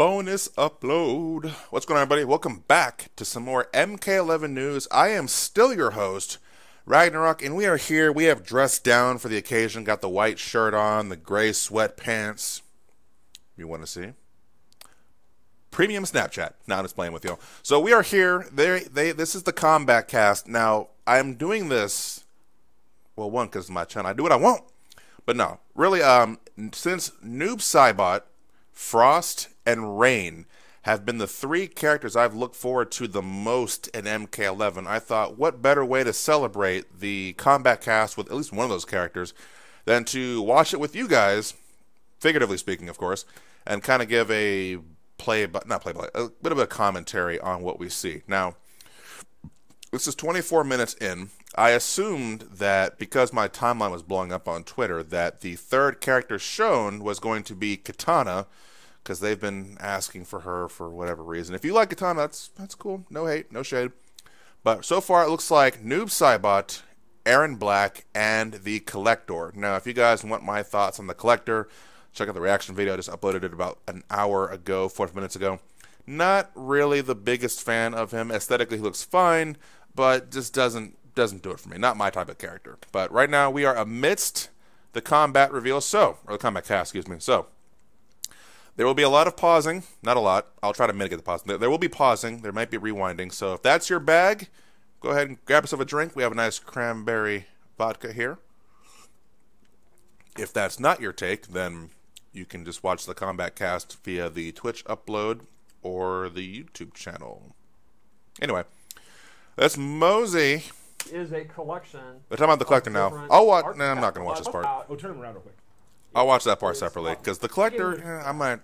Bonus upload. What's going on, everybody? Welcome back to some more MK11 news. I am still your host, Ragnarok, and we are here. We have dressed down for the occasion. Got the white shirt on, the gray sweatpants. You want to see? Premium Snapchat. Now I'm just playing with you. So we are here. This is the Kombat Cast. Now, I'm doing this, well, one, because it's my channel. I do what I want. But no, really, since Noob Saibot, Frost, and Rain have been the three characters I've looked forward to the most in MK11, I thought, what better way to celebrate the Kombat Cast with at least one of those characters than to watch it with you guys, figuratively speaking, of course, and kind of give a a bit of a commentary on what we see. Now, this is 24 minutes in. I assumed that because my timeline was blowing up on Twitter that the third character shown was going to be Katana, because they've been asking for her for whatever reason. If you like Katana, that's cool. No hate, no shade. But so far it looks like Noob Saibot, Aaron Black, and the Collector. Now, if you guys want my thoughts on the Collector, check out the reaction video. I just uploaded it about an hour ago, 40 minutes ago. Not really the biggest fan of him. Aesthetically, he looks fine, but just doesn't do it for me. Not my type of character. But right now, we are amidst the combat reveal, or the combat cast, excuse me. So, there will be a lot of pausing. Not a lot. I'll try to mitigate the pausing. There will be pausing. There might be rewinding. So, if that's your bag, go ahead and grab yourself a drink. We have a nice cranberry vodka here. If that's not your take, then you can just watch the Kombat Cast via the Twitch upload or the YouTube channel. Anyway, let's mosey. Is a collection. We're talking about the Collector now. I'll watch. No, I'm not going to watch this part. Oh, turn him around real quick. I'll watch that part separately because the Collector, I might.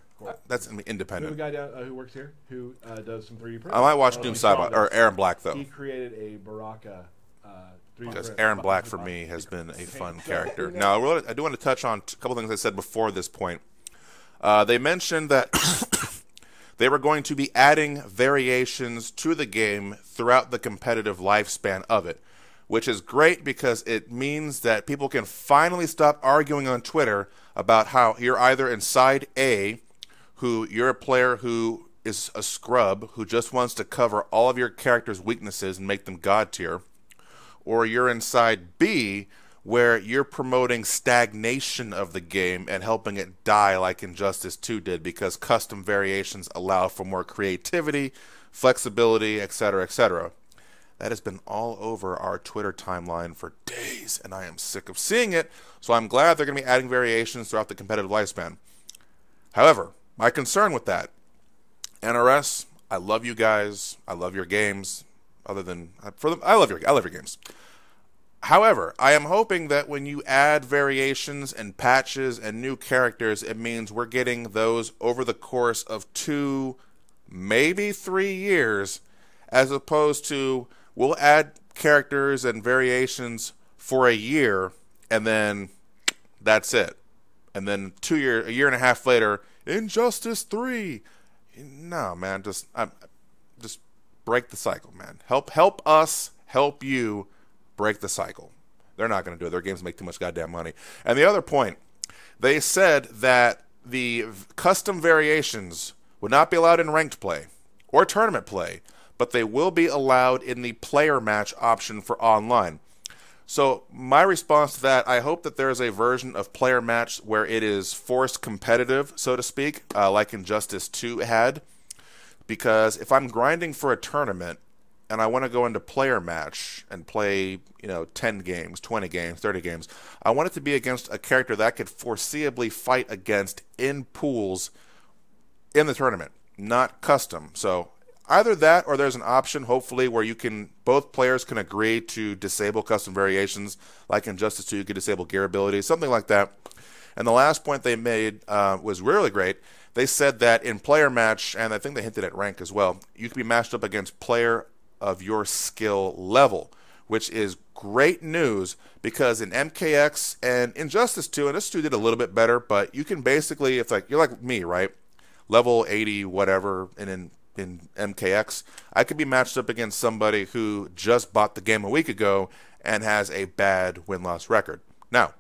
That's independent. We have a guy down, who works here who does some 3D printing. I might watch Noob Saibot or Aaron Black though. He created a Baraka 3D because print. Aaron Black for me has been a fun character. Now, I do want to touch on a couple things I said before this point. They mentioned that they were going to be adding variations to the game throughout the competitive lifespan of it, which is great because it means that people can finally stop arguing on Twitter about how you're either in side A, who you're a player who is a scrub who just wants to cover all of your character's weaknesses and make them god tier, or you're in side B, where you're promoting stagnation of the game and helping it die like Injustice 2 did because custom variations allow for more creativity, flexibility, etc., etc. That has been all over our Twitter timeline for days, and I am sick of seeing it, so I'm glad they're going to be adding variations throughout the competitive lifespan. However, my concern with that, NRS, I love you guys, I love your games, I love your games. However, I am hoping that when you add variations and patches and new characters, it means we're getting those over the course of 2, maybe 3 years, as opposed to we'll add characters and variations for a year, and then that's it. And then a year and a half later, Injustice 3. No, man, just break the cycle, man. Help us, help you break the cycle. They're not going to do it. Their games make too much goddamn money. And the other point, they said that the custom variations would not be allowed in ranked play or tournament play, but they will be allowed in the player match option for online. So my response to that, I hope that there is a version of player match where it is forced competitive, so to speak, like Injustice 2 had. Because if I'm grinding for a tournament and I want to go into player match and play, 10 games, 20 games, 30 games, I want it to be against a character that I could foreseeably fight against in pools in the tournament, not custom. So either that or there's an option, hopefully, where both players can agree to disable custom variations, like Injustice 2, you could disable gear abilities, something like that. And the last point they made was really great. They said that in player match, and I think they hinted at rank as well, you can be matched up against player of your skill level, which is great news because in MKX and Injustice 2, and this 2 did a little bit better, but you can basically, if you're like me, right, level 80, whatever, and in MKX, I could be matched up against somebody who just bought the game a week ago and has a bad win-loss record. Now,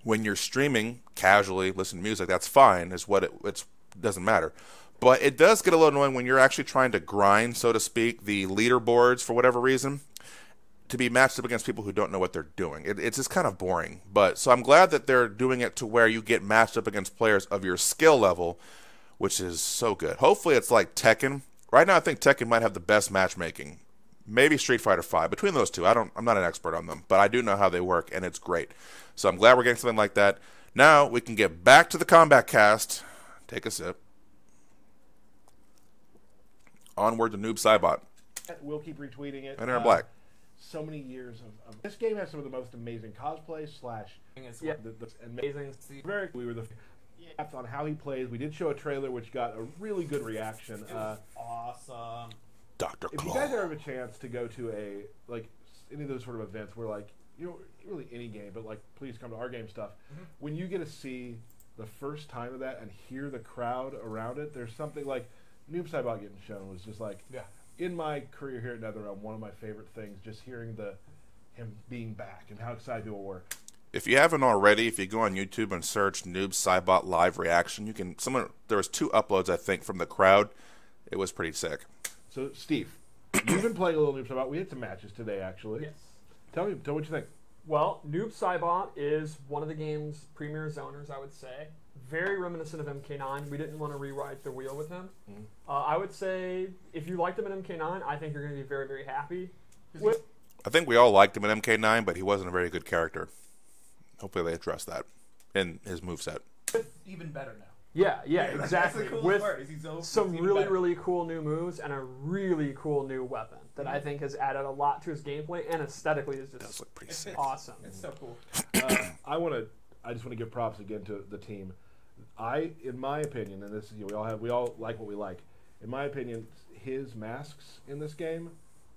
when you're streaming casually, listen to music, that's fine, it doesn't matter. But it does get a little annoying when you're actually trying to grind, so to speak, the leaderboards for whatever reason, to be matched up against people who don't know what they're doing. It's just kind of boring. But so I'm glad that they're doing it to where you get matched up against players of your skill level, which is so good. Hopefully it's like Tekken. Right now I think Tekken might have the best matchmaking. Maybe Street Fighter V. Between those two, I'm not an expert on them, but I do know how they work, and it's great. So I'm glad we're getting something like that. Now we can get back to the Kombat Cast. Take a sip. Onward to Noob Saibot. We'll keep retweeting it. And Black. So many years of this game has some of the most amazing cosplay slash the amazing. We were the on how he plays. We did show a trailer which got a really good reaction. It was awesome. Dr. If you guys ever have a chance to go to any of those sort of events where really any game, but please come to our game stuff. When you get to see the first time of that and hear the crowd around it, there's something like Noob Saibot getting shown was just in my career here at NetherRealm, one of my favorite things, just hearing him being back and how excited people were. If you haven't already, if you go on YouTube and search Noob Saibot live reaction, you can. There was 2 uploads I think from the crowd. It was pretty sick. So Steve, you've been playing a little Noob Saibot. We had some matches today actually. Yes. Tell me what you think. Well, Noob Saibot is one of the game's premier zoners, I would say. Very reminiscent of MK9. We didn't want to rewrite the wheel with him. I would say if you liked him in MK9, I think you're going to be very, very happy with. I think we all liked him in MK9, but he wasn't a very good character. Hopefully they address that in his moveset. Even better now. Yeah, exactly. With some really, better. really cool new moves and a really cool new weapon that I think has added a lot to his gameplay and aesthetically is just pretty sick. Awesome. It's so cool. I just want to give props again to the team. In my opinion, and this we all like what we like. In my opinion, his masks in this game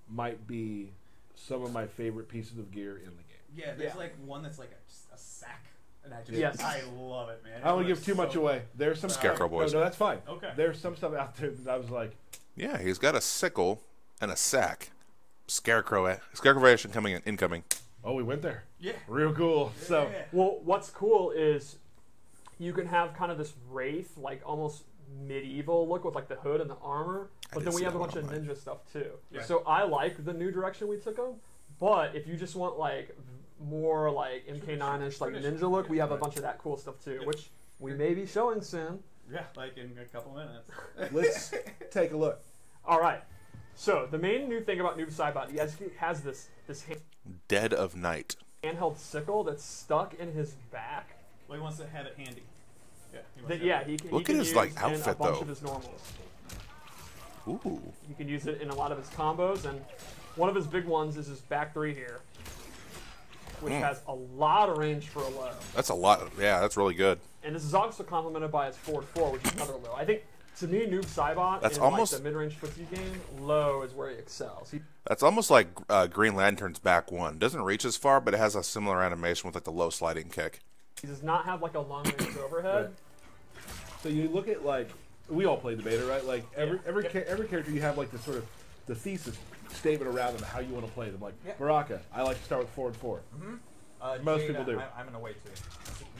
might be some of my favorite pieces of gear in the game. Yeah, there's one that's just a sack. And I love it, man. I don't want to give too much away. There's some Scarecrow boys. No, that's fine. Okay. There's some stuff out there that I was like, yeah, he's got a sickle and a sack. Scarecrowation incoming. oh, we went there. Yeah. Real cool. Yeah. So Well, what's cool is you can have kind of this wraith, almost medieval look with the hood and the armor, but then we have a bunch of ninja stuff too. Yeah. So I like the new direction we took him, but if you just want more MK9-ish ninja look, we have a bunch of that cool stuff too, which we may be showing soon. Yeah, in a couple minutes. let's take a look. All right. So the main new thing about Noob Saibot, he has this Dead of Night. handheld sickle that's stuck in his back. Well, he wants to have it handy. He can. Look he at can his, use outfit, in a bunch though. of his normals. Ooh. You can use it in a lot of his combos, and one of his big ones is his back 3 here, which has a lot of range for a low. That's a lot. Yeah, that's really good. And this is also complemented by his forward 4, which is another low. I think, to me, Noob Saibot That's in almost- the mid-range footsie game, low is where he excels. That's almost like Green Lantern's back 1. Doesn't reach as far, but it has a similar animation with the low sliding kick. He does not have a long-range overhead. So you look at we all played the beta, right? Every character you have this sort of the thesis statement around them, how you want to play them. Baraka, I like to start with forward 4. Most people do. I'm gonna wait too.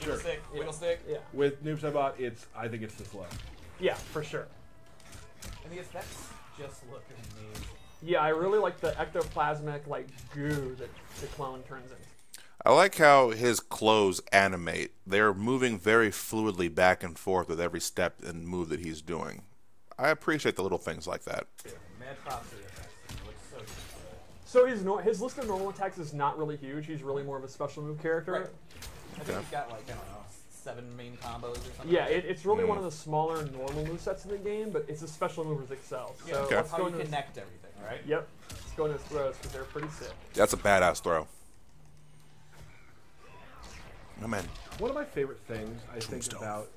Sure. Wiggle stick. Yeah. With Noob Saibot, I think it's this low. Yeah, for sure. And the effects just look amazing. Yeah, I really like the ectoplasmic goo that the clone turns into. I like how his clothes animate. They're moving very fluidly back and forth with every step and move that he's doing. I appreciate the little things like that. Mad props to the effects. It looks so good. So his list of normal attacks is not really huge. He's really more of a special move character. Right. I think he's got I don't know, 7 main combos or something. Yeah, it's really one of the smaller normal movesets in the game, but it's a special move that excels. Yeah, So Okay. let's how go you into his, connect everything, right? Yep. Let's go into his throws because they're pretty sick. That's a badass throw. Oh, man. One of my favorite things I think Tombstone. about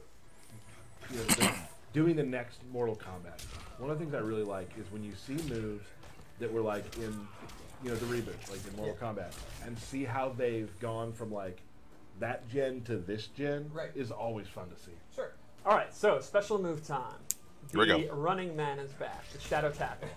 doing the next Mortal Kombat. One of the things I really like is when you see moves that were in the reboot, in Mortal Kombat, and see how they've gone from that gen to this gen. Right. Is always fun to see. Sure. All right, so special move time. Here we The go. running man is back. The shadow tackle.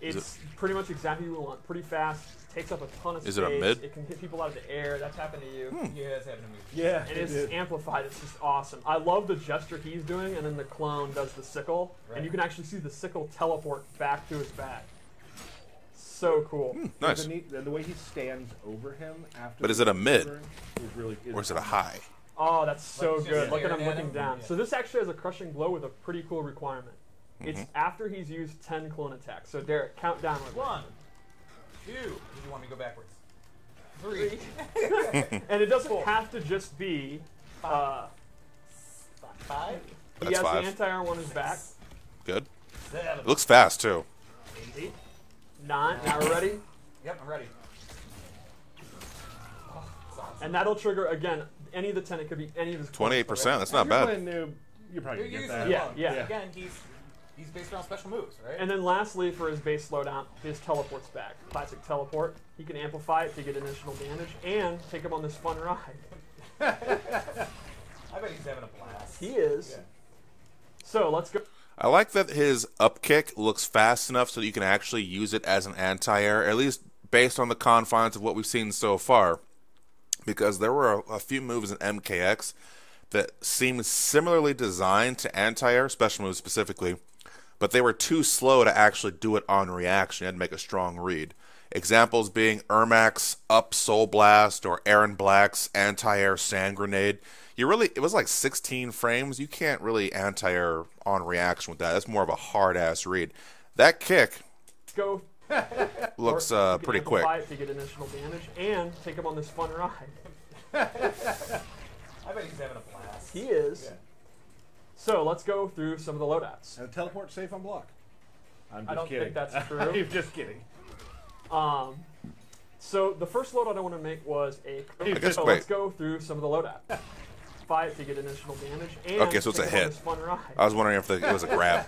It's pretty much exactly what we want. Pretty fast, takes up a ton of space. Is it a mid? It can hit people out of the air. That's happened to you. Yeah, it's happened to me. Yeah, And it's amplified. It's just awesome. I love the gesture he's doing, and then the clone does the sickle. Right. And you can actually see the sickle teleport back to his back. So cool. Nice. The way he stands over him after. But is it a mid? Is really, Or is it a high? Oh, that's so Like, good. just Look at him staring at looking him? down. Yeah. So this actually has a crushing blow with a pretty cool requirement. It's after he's used 10 clone attacks. So Derek, count down with me. 1, 2. Did you want me to go backwards? 3. And it doesn't have to just be. 5. He That's has 5. the anti-arm on his back. Good. 7. It looks fast, too. 8. 9. Now we're ready. Yep, I'm ready. Oh, that's awesome. And that'll trigger again any of the 10. It could be any of his. 28%. That's not If you're bad. playing noob, you're probably You're gonna get using that. it Yeah, wrong. yeah. Again, he's based around special moves, right? And then lastly, for his base slowdown, his teleport's back. Classic teleport. He can amplify it to get additional damage and take him on this fun ride. I bet he's having a blast. He is. Yeah. So let's go. I like that his up kick looks fast enough so that you can actually use it as an anti-air, at least based on the confines of what we've seen so far. Because there were a few moves in MKX that seemed similarly designed to anti-air, special moves specifically, but they were too slow to actually do it on reaction. You had to make a strong read. Examples being Ermac's up Soul Blast or Aaron Black's anti-air Sand Grenade. It was like 16 frames. You can't really anti-air on reaction with that. That's more of a hard-ass read. That kick Go. looks Or you can pretty quick. amplify it to get additional damage and take him on this fun ride. I bet he's having a blast. He is. Yeah. So let's go through some of the loadouts. And teleport safe on block. I'm just I don't kidding. think that's true. I'm just kidding. So the first loadout I want to make was a. guess- So wait. let's go through some of the loadouts. Fight to get additional damage and Okay, so it's take a him on hit. this fun ride. I was wondering if it was a grab.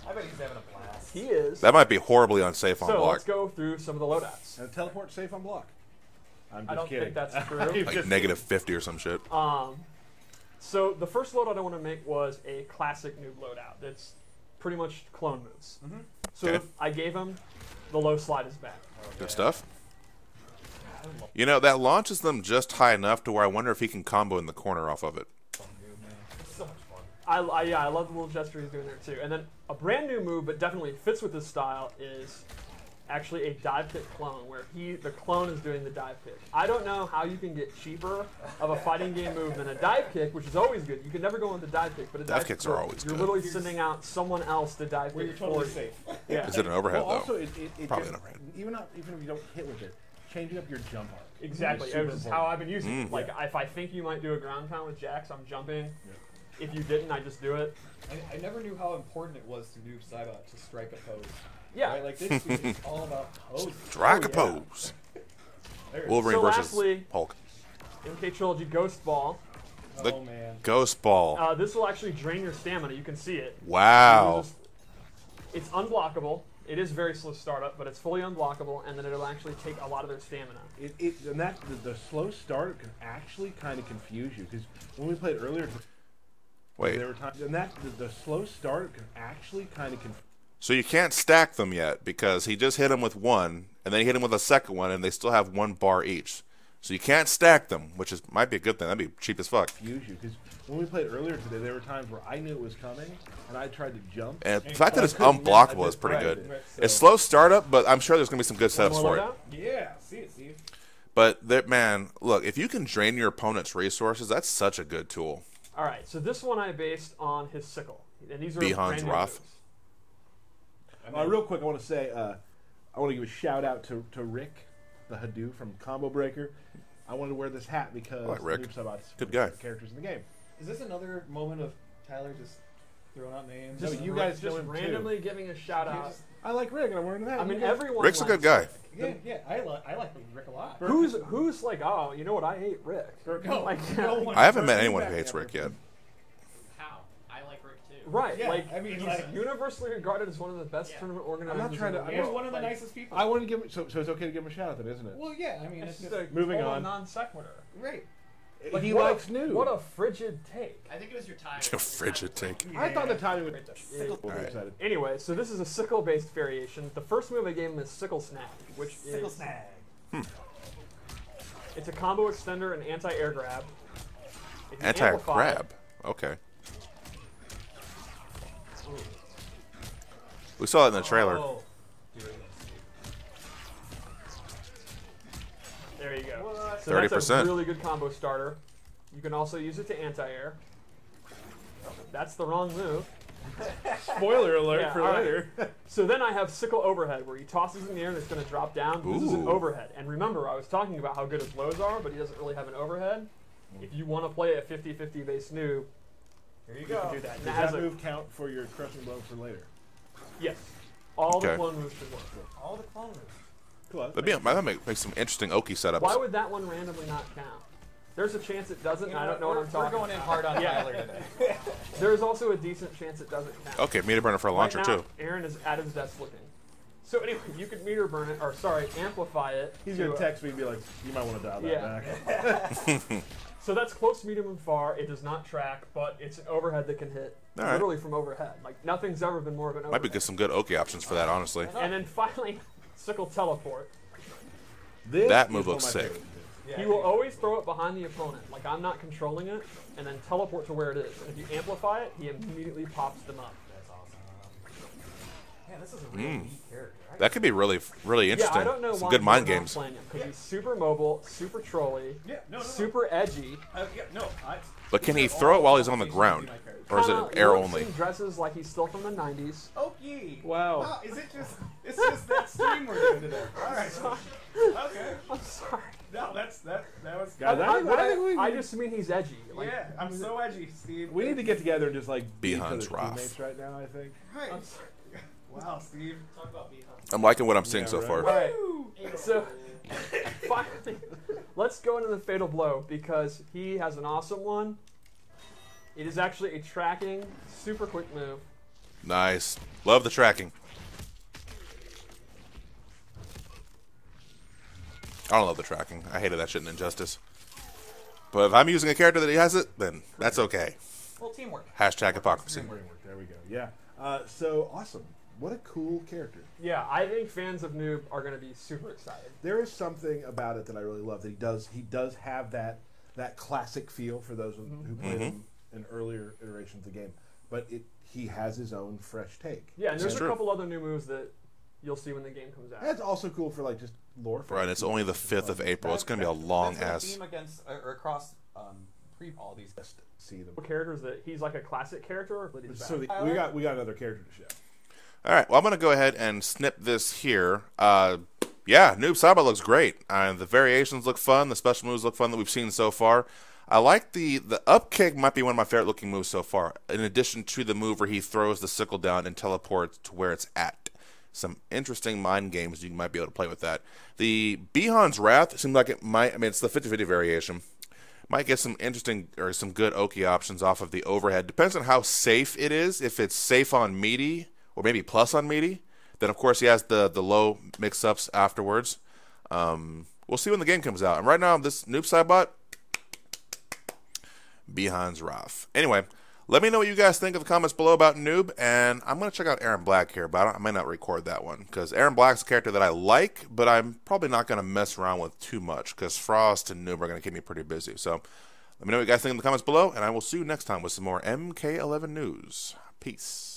I bet he's having a blast. He is. That might be horribly unsafe on So block. let's go through some of the loadouts. And teleport safe on block. I'm just I don't kidding. think that's true. I'm Like just negative 50 or some shit. So the first loadout I want to make was a classic noob loadout. That's pretty much clone moves. So Okay. I gave him the low slide is back. Good stuff. You know, that launches them just high enough to where I wonder if he can combo in the corner off of it. It's so much fun. I love the little gesture he's doing there too. And then a brand new move, but definitely fits with this style, is actually a dive kick clone, where the clone is doing the dive kick. I don't know how you can get cheaper of a fighting game move than a dive kick, which is always good. You can never go into dive kick, but a Dive kicks are where always you're good. literally sending out someone else to dive Where kick you're totally for you. safe. Yeah. Is it an overhead, well, also, though? it Probably just, an overhead. even if you don't hit with it, changing up your jump arc. Exactly. Super Which is important. how I've been using it. Mm. Like, if I think you might do a ground pound with Jax, I'm jumping. If you didn't, I just do it. I never knew how important it was to Noob Saibot to strike a pose. Yeah. Right? Like this is all about poses. Strike a Oh, yeah. pose. There it is. Wolverine So versus lastly- Hulk. MK Trilogy Ghost Ball. The Oh man. Ghost Ball. This will actually drain your stamina. You can see it. Wow. It's unblockable. It is very slow startup, but it's fully unblockable, and then it'll actually take a lot of their stamina. And that the slow start can actually kind of confuse you because when we played earlier, Wait. there were times and the slow start can actually kind of confuse. So you can't stack them yet because he just hit him with one, and then he hit him with a second one, and they still have 1 bar each. So you can't stack them, which might be a good thing. That'd be cheap as fuck. You because when we played earlier today, there were times where I knew it was coming and I tried to jump. And the fact that I it's couldn't miss. I unblockable is just pretty tried good. it. It's slow startup, but I'm sure there's going to be some good setups More for it. loadout? Yeah, see it, Steve. But, man, look, if you can drain your opponent's resources, that's such a good tool. All right, so this one I based on his sickle, and these are Bihan's brand new Wrath. moves. Real quick, I want to say I want to give a shout out to Rick, the Hadou from Combo Breaker. I wanted to wear this hat because I like Rick. Noob Saibot's Good one of guy. my favorite characters in the game. Is this another moment of Tyler just throwing out names? No, Just you guys know just him too. randomly giving a shout out. I like Rick, and I'm wearing that. I mean, You guys- everyone. Rick's a good guy. Yeah, I like Rick a lot. Who's like, oh, you know what? I hate Rick. No, Like, no one- I haven't met anyone who hates Rick yet. How? I like Rick too. Right, Yeah, like I mean, he's like- universally regarded as one of the best tournament organizers. I'm not trying to- in the He's world. one of the Like, nicest people. I want to give him. So it's okay to give him a shout out, then, isn't it? Well, yeah, I mean, It's it's just just a Moving total on. non sequitur. right. Like, he what likes a, Noob. What a frigid take. I think it was your time. A frigid take. I thought the timing would. Alright. Excited. Anyway, so this is a sickle-based variation. The first move I gave him is Sickle Snag, which Sickle is snag. it's a combo extender and anti-air grab. If you Anti amplify grab. Okay. it- We saw it in the trailer. Oh. Do it. There you go. What? So that's a 30%. really good combo starter. You can also use it to anti-air. That's the wrong move. Spoiler alert Yeah, for all right. later. So then I have Sickle Overhead, where he tosses in the air and it's going to drop down. This is an Ooh. overhead. And remember, I was talking about how good his lows are, but he doesn't really have an overhead. If you want to play a 50-50 base noob, Here you you go. can do that. And Does it has that a, move count for your crushing blow for later? yes. All the Okay. clone moves should work. All the clone moves. Cool. That make some interesting Oki setups. Why would that one randomly not count? There's a chance it doesn't, and I don't know what I'm We're talking going in about. hard on Yeah. Tyler today. There's also a decent chance it doesn't count. Okay, meter burner for a launcher right now, too. Aaron is at his desk looking. So anyway, you could meter burn it, or sorry, amplify it. He's to, gonna text me and be like, "You might want to dial that Yeah. back." So that's close, medium, and far. It does not track, but it's an overhead that can hit All right. literally from overhead. Like nothing's ever been more of an overhead. Might be good, some good Oki options for that, honestly. And then finally, Sickle Teleport. This That is move one of looks my sick. favorites. Yeah, He will always throw it behind the opponent, like I'm not controlling it, and then teleport to where it is. And if you amplify it, he immediately pops them up. That's awesome. Man, this is a really neat character. That could be really interesting. Yeah, I don't know some why good mind people are not games. playing him, because he's super mobile, super trolly, Yeah, no. super edgy. Yeah, no. But can he throw it while he's on the ground? Or is it Kinda air looks only? and dresses like he's still from the 90s. Okie. Wow. Is it just? It's just that stream we're doing today. All right. Okay. I'm sorry. No, that was. Guys, I just mean he's edgy. Like, Yeah, I'm so edgy, Steve. we need to get together and just like be each Behinds other's rough. teammates right now. I think. Right. I'm sorry. Wow, Steve. Talk about being I'm liking what I'm seeing Yeah, so right. far. All right. So finally, let's go into the Fatal Blow because he has an awesome one. It is actually a tracking, super quick move. Nice. Love the tracking. I don't love the tracking. I hated that shit in Injustice. But if I'm using a character that he has it, then that's okay. well, teamwork. Hashtag hypocrisy. Framework, there we go. Yeah. So awesome. What a cool character. Yeah, I think fans of Noob are going to be super excited. There is something about it that I really love. That he does have that classic feel for those who played him in earlier iterations of the game. But he has his own fresh take. Yeah, and there's That's a true. couple other new moves that you'll see when the game comes out. That's also cool for like just lore. Right, it's only the 5th of April. It's going to be a long That's ass. a theme against or across all these. Just see them. Characters that he's like a classic character, but he's So bad. we got another character to show. All right, well, I'm going to go ahead and snip this here. Yeah, Noob Saibot looks great. The variations look fun. The special moves look fun that we've seen so far. I like the up kick might be one of my favorite looking moves so far, in addition to the move where he throws the sickle down and teleports to where it's at. Some interesting mind games you might be able to play with that. The Bihan's Wrath seems like it might, I mean, it's the 50-50 variation. Might get some interesting or some good Oki options off of the overhead. Depends on how safe it is. If it's safe on meaty, or maybe plus on meaty, then of course he has the low mix-ups afterwards. We'll see when the game comes out. And right now, this Noob Saibot, Bihan's Wrath. Anyway, let me know what you guys think in the comments below about Noob, and I'm going to check out Aaron Black here, but I might not record that one, because Aaron Black's a character that I like, but I'm probably not going to mess around with too much, because Frost and Noob are going to keep me pretty busy. So let me know what you guys think in the comments below, and I will see you next time with some more MK11 news. Peace.